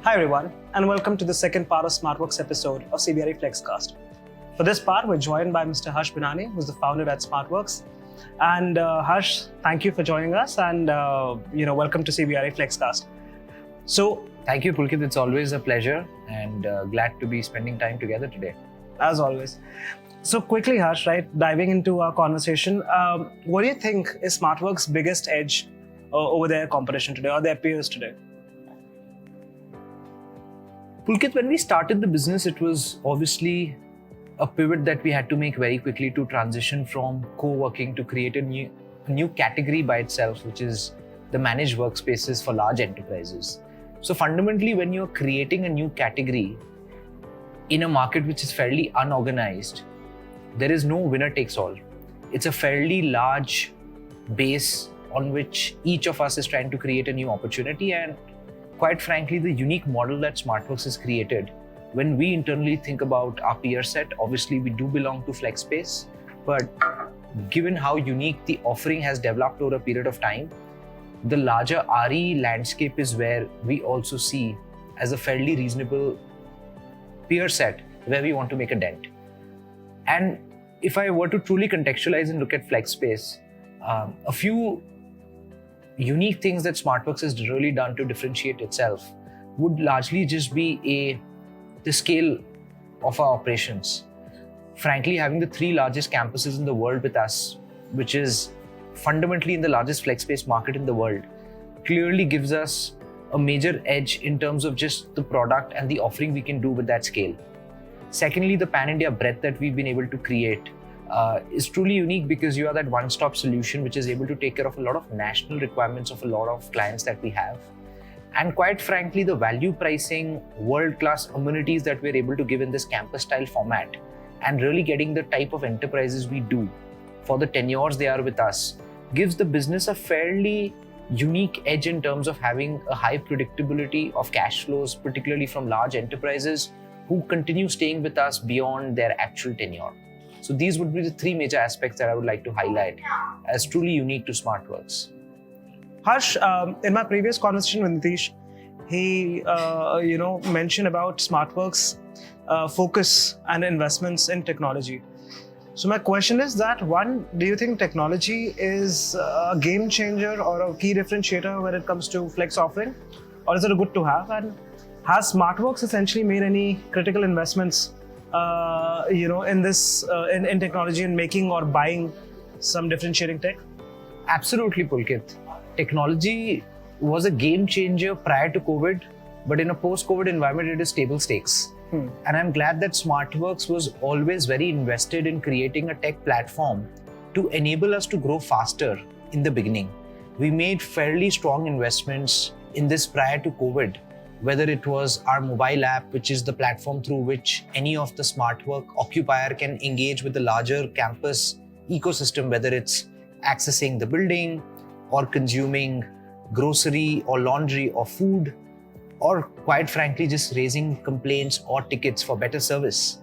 Hi everyone, and welcome to the second part of Smartworks episode of CBRE FlexCast. For this part, we're joined by Mr. Binani, who's the founder at Smartworks. And Harsh, thank you for joining us, and welcome to CBRE FlexCast. So, thank you, Pulkit. It's always a pleasure, and glad to be spending time together today. As always. So quickly, Harsh, right, diving into our conversation, what do you think is Smartworks' biggest edge over their competition today, or their peers today? Pulkit, when we started the business, it was obviously a pivot that we had to make very quickly to transition from co-working to create a new category by itself, which is the managed workspaces for large enterprises. So fundamentally, when you're creating a new category in a market which is fairly unorganized, there is no winner takes all. It's a fairly large base on which each of us is trying to create a new opportunity. And quite frankly, the unique model that Smartworks has created, when we internally think about our peer set, obviously we do belong to FlexSpace, but given how unique the offering has developed over a period of time, the larger RE landscape is where we also see as a fairly reasonable peer set where we want to make a dent. And if I were to truly contextualize and look at FlexSpace, a few unique things that Smartworks has really done to differentiate itself would largely just be the scale of our operations. Frankly, having the 3 largest campuses in the world with us, which is fundamentally in the largest FlexSpace market in the world, clearly gives us a major edge in terms of just the product and the offering we can do with that scale. Secondly, the pan-India breadth that we've been able to create is truly unique because you are that one-stop solution which is able to take care of a lot of national requirements of a lot of clients that we have. And quite frankly, the value pricing, world-class amenities that we're able to give in this campus-style format, and really getting the type of enterprises we do for the tenures they are with us, gives the business a fairly unique edge in terms of having a high predictability of cash flows, particularly from large enterprises who continue staying with us beyond their actual tenure. So these would be the 3 major aspects that I would like to highlight as truly unique to Smartworks. Harsh, in my previous conversation with Nitish, he mentioned about Smartworks' focus and investments in technology. So my question is that, one, do you think technology is a game changer or a key differentiator when it comes to Flex offering, or is it a good to have? And has Smartworks essentially made any critical investments, in this in technology and making or buying some differentiating tech? Absolutely, Pulkit. Technology was a game changer prior to COVID, but in a post-COVID environment, it is table stakes. And I'm glad that Smartworks was always very invested in creating a tech platform to enable us to grow faster in the beginning. We made fairly strong investments in this prior to COVID, whether it was our mobile app, which is the platform through which any of the Smartwork occupier can engage with the larger campus ecosystem, whether it's accessing the building or consuming grocery or laundry or food, or quite frankly, just raising complaints or tickets for better service.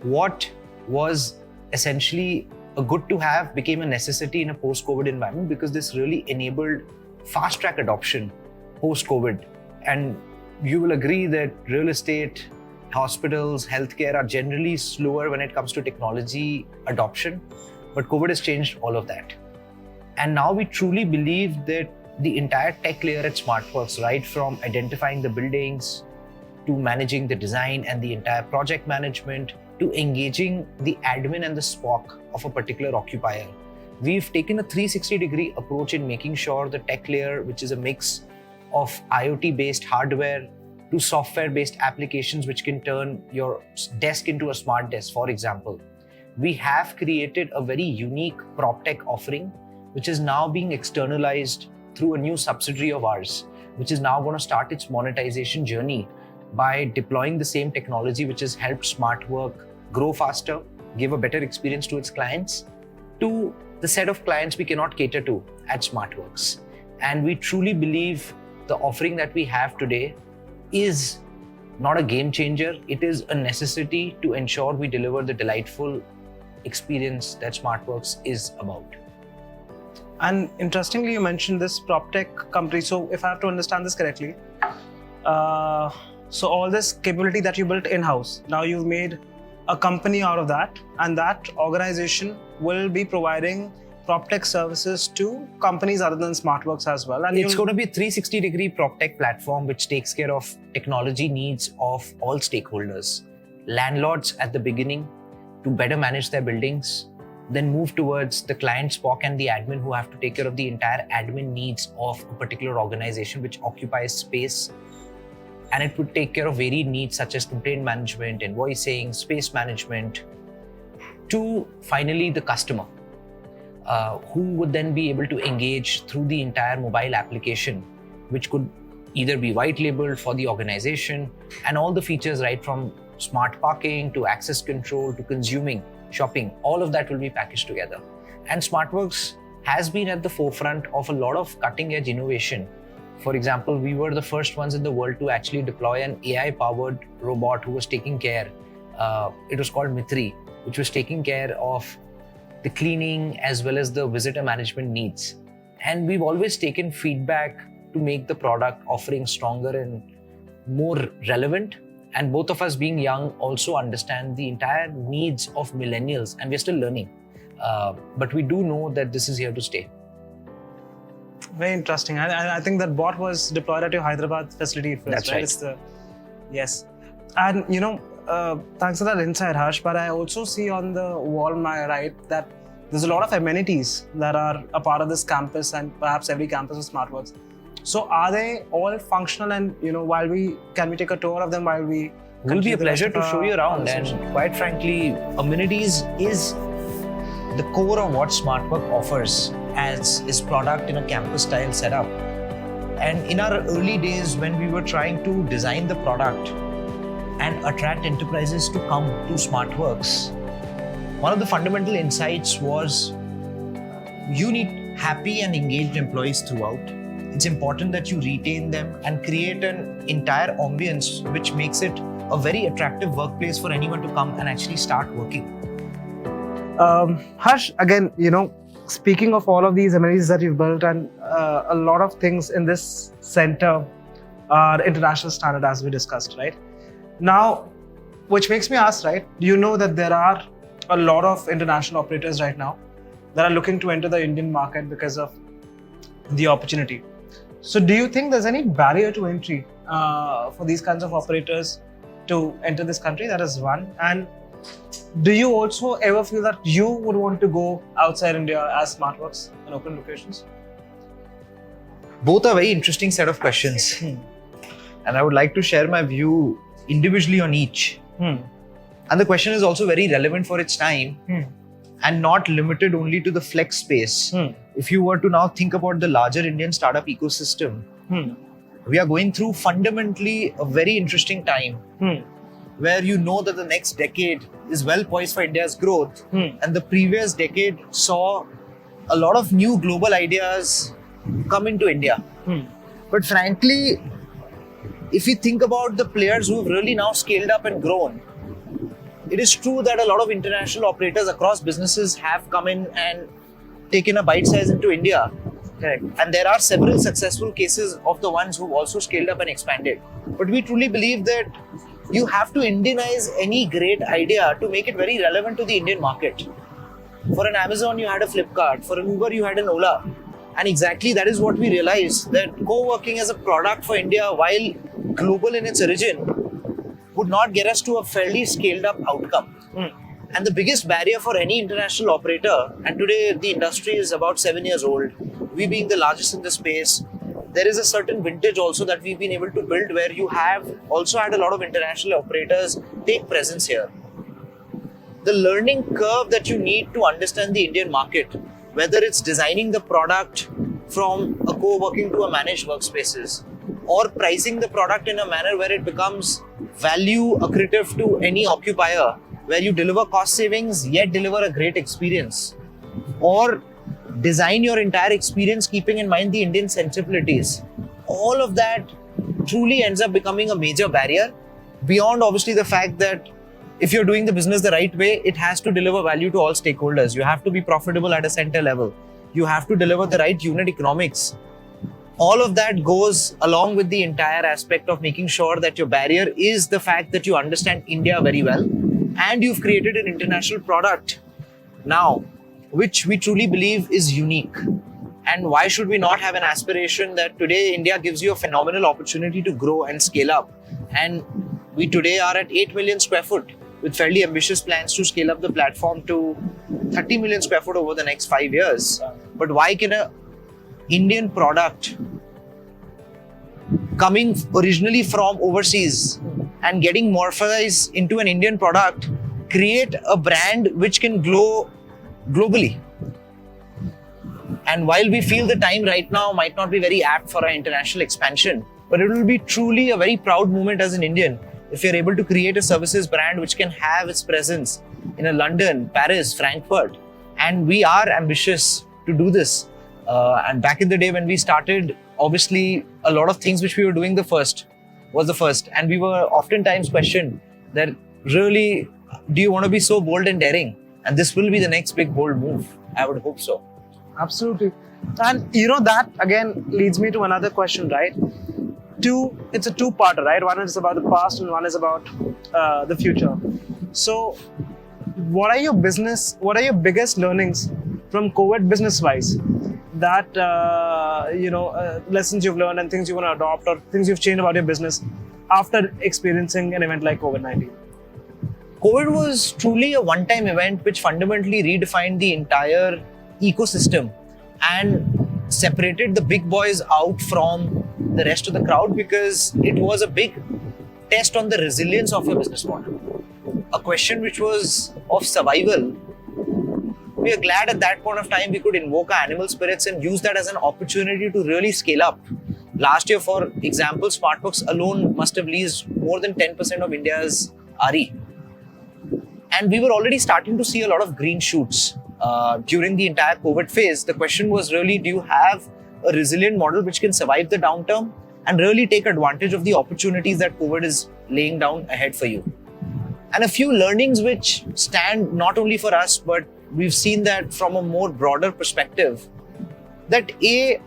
What was essentially a good to have became a necessity in a post-COVID environment because this really enabled fast-track adoption post-COVID. And you will agree that real estate, hospitals, healthcare are generally slower when it comes to technology adoption, but COVID has changed all of that. And now we truly believe that the entire tech layer at Smartworks, right from identifying the buildings, to managing the design and the entire project management, to engaging the admin and the SPOC of a particular occupier, we've taken a 360-degree approach in making sure the tech layer, which is a mix of IoT-based hardware to software-based applications which can turn your desk into a smart desk, for example. We have created a very unique prop tech offering, which is now being externalized through a new subsidiary of ours, which is now going to start its monetization journey by deploying the same technology which has helped Smartwork grow faster, give a better experience to its clients, to the set of clients we cannot cater to at Smartworks. And we truly believe the offering that we have today is not a game changer. It is a necessity to ensure we deliver the delightful experience that Smartworks is about. And interestingly, you mentioned this prop tech company. So if I have to understand this correctly, So all this capability that you built in-house, now you've made a company out of that, and that organization will be providing PropTech services to companies other than Smartworks as well. And it's going to be a 360-degree PropTech platform which takes care of technology needs of all stakeholders. Landlords at the beginning to better manage their buildings, then move towards the client SPOC and the admin who have to take care of the entire admin needs of a particular organization which occupies space. And it would take care of varied needs such as complaint management, invoicing, space management, to finally the customer, who would then be able to engage through the entire mobile application, which could either be white labeled for the organization, and all the features right from smart parking to access control to consuming, shopping, all of that will be packaged together. And Smartworks has been at the forefront of a lot of cutting edge innovation. For example, we were the first ones in the world to actually deploy an AI-powered robot who was taking care, it was called Mitri, which was taking care of the cleaning as well as the visitor management needs. And we've always taken feedback to make the product offering stronger and more relevant. And both of us being young also understand the entire needs of millennials, and we're still learning. But we do know that this is here to stay. Very interesting. I think that bot was deployed at your Hyderabad facility first. That's right. It's yes. And thanks for that insight, Harsh. But I also see on the wall on my right that there's a lot of amenities that are a part of this campus, and perhaps every campus of Smartworks. So are they all functional? And can we take a tour of them while we? It will be a pleasure to show you around. And quite frankly, amenities is the core of what Smartwork offers as its product in a campus style setup. And in our early days when we were trying to design the product and attract enterprises to come to Smartworks, one of the fundamental insights was you need happy and engaged employees throughout. It's important that you retain them and create an entire ambience which makes it a very attractive workplace for anyone to come and actually start working. Harsh, again, speaking of all of these amenities that you've built, and a lot of things in this center are international standard, as we discussed, right? Now, which makes me ask, right? You know that there are a lot of international operators right now that are looking to enter the Indian market because of the opportunity. So do you think there's any barrier to entry for these kinds of operators to enter this country? That is one. And do you also ever feel that you would want to go outside India as Smartworks in open locations? Both are very interesting set of questions. And I would like to share my view individually on each. And the question is also very relevant for its time and not limited only to the flex space. If you were to now think about the larger Indian startup ecosystem, we are going through fundamentally a very interesting time where you know that the next decade is well poised for India's growth. And the previous decade saw a lot of new global ideas come into India. But frankly, if you think about the players who have really now scaled up and grown, it is true that a lot of international operators across businesses have come in and taken a bite size into India. Correct. And there are several successful cases of the ones who've also scaled up and expanded. But we truly believe that you have to Indianize any great idea to make it very relevant to the Indian market. For an Amazon, you had a Flipkart. For an Uber, you had an Ola. And exactly that is what we realized, that co-working as a product for India, while global in its origin, would not get us to a fairly scaled up outcome. And the biggest barrier for any international operator, and today the industry is about 7 years old, we being the largest in the space, there is a certain vintage also that we've been able to build where you have also had a lot of international operators take presence here. The learning curve that you need to understand the Indian market, whether it's designing the product from a co-working to a managed workspaces, or pricing the product in a manner where it becomes value accretive to any occupier, where you deliver cost savings yet deliver a great experience, or design your entire experience keeping in mind the Indian sensibilities. All of that truly ends up becoming a major barrier, beyond obviously the fact that if you're doing the business the right way, it has to deliver value to all stakeholders. You have to be profitable at a center level. You have to deliver the right unit economics all of that goes along with the entire aspect of making sure that your barrier is the fact that you understand India very well and you've created an international product now, which we truly believe is unique. And why should we not have an aspiration that today India gives you a phenomenal opportunity to grow and scale up? And we today are at 8 million square foot with fairly ambitious plans to scale up the platform to 30 million square foot over the next 5 years. But why can a Indian product coming originally from overseas and getting morphized into an Indian product create a brand which can glow globally? And while we feel the time right now might not be very apt for our international expansion, but it will be truly a very proud moment as an Indian if you're able to create a services brand which can have its presence in a London, Paris, Frankfurt. And we are ambitious to do this. And back in the day when we started, obviously a lot of things which we were doing was the first. And we were oftentimes questioned that really, do you want to be so bold and daring? And this will be the next big bold move. I would hope so. Absolutely. And that again leads me to another question, right? It's a two-parter, right? One is about the past and one is about the future. So what are your biggest learnings from COVID business-wise that, lessons you've learned and things you want to adopt or things you've changed about your business after experiencing an event like COVID-19? COVID was truly a one-time event which fundamentally redefined the entire ecosystem and separated the big boys out from the rest of the crowd, because it was a big test on the resilience of your business model. A question which was of survival. We are glad at that point of time we could invoke our animal spirits and use that as an opportunity to really scale up. Last year, for example, Smartworks alone must have leased more than 10% of India's RE. And we were already starting to see a lot of green shoots. During the entire COVID phase, the question was really, do you have a resilient model which can survive the downturn and really take advantage of the opportunities that COVID is laying down ahead for you? And a few learnings which stand not only for us, but we've seen that from a more broader perspective, that a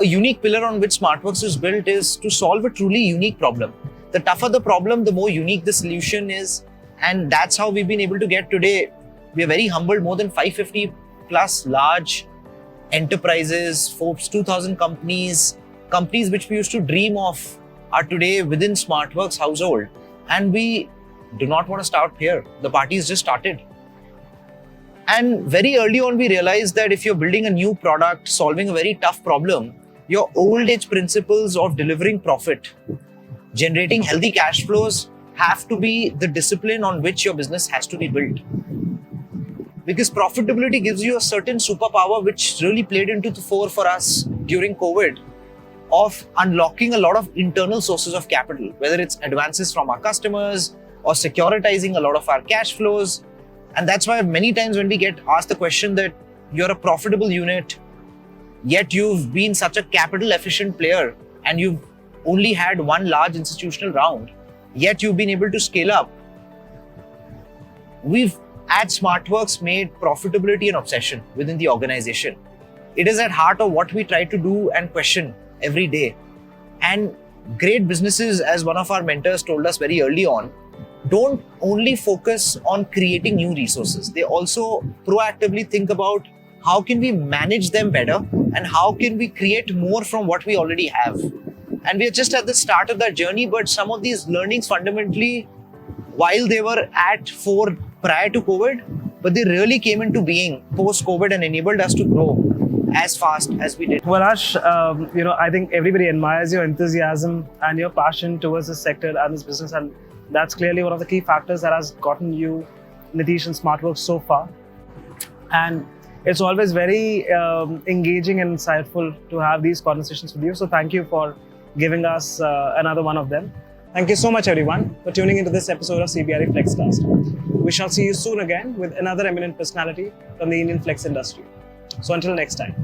unique pillar on which Smartworks is built is to solve a truly unique problem. The tougher the problem, the more unique the solution is. And that's how we've been able to get today. We are very humbled, more than 550 plus large enterprises, Forbes 2000 companies which we used to dream of are today within Smartworks household. And we do not want to start here. The party's just started. And very early on, we realized that if you're building a new product, solving a very tough problem, your old age principles of delivering profit, generating healthy cash flows have to be the discipline on which your business has to be built. Because profitability gives you a certain superpower which really played into the fore for us during COVID, of unlocking a lot of internal sources of capital, whether it's advances from our customers or securitizing a lot of our cash flows. And that's why many times when we get asked the question that you're a profitable unit, yet you've been such a capital efficient player and you've only had one large institutional round, yet you've been able to scale up. We've at Smartworks made profitability an obsession within the organization. It is at heart of what we try to do and question every day. And great businesses, as one of our mentors told us very early on, don't only focus on creating new resources. They also proactively think about how can we manage them better and how can we create more from what we already have. And we are just at the start of that journey, but some of these learnings fundamentally, while they were at fore prior to COVID, but they really came into being post-COVID and enabled us to grow as fast as we did. Well, Ash, I think everybody admires your enthusiasm and your passion towards this sector and this business, and that's clearly one of the key factors that has gotten you, Nitish, and Smartworks so far. And it's always very engaging and insightful to have these conversations with you. So thank you for giving us another one of them. Thank you so much, everyone, for tuning into this episode of CBRE FlexCast. We shall see you soon again with another eminent personality from the Indian flex industry. So until next time.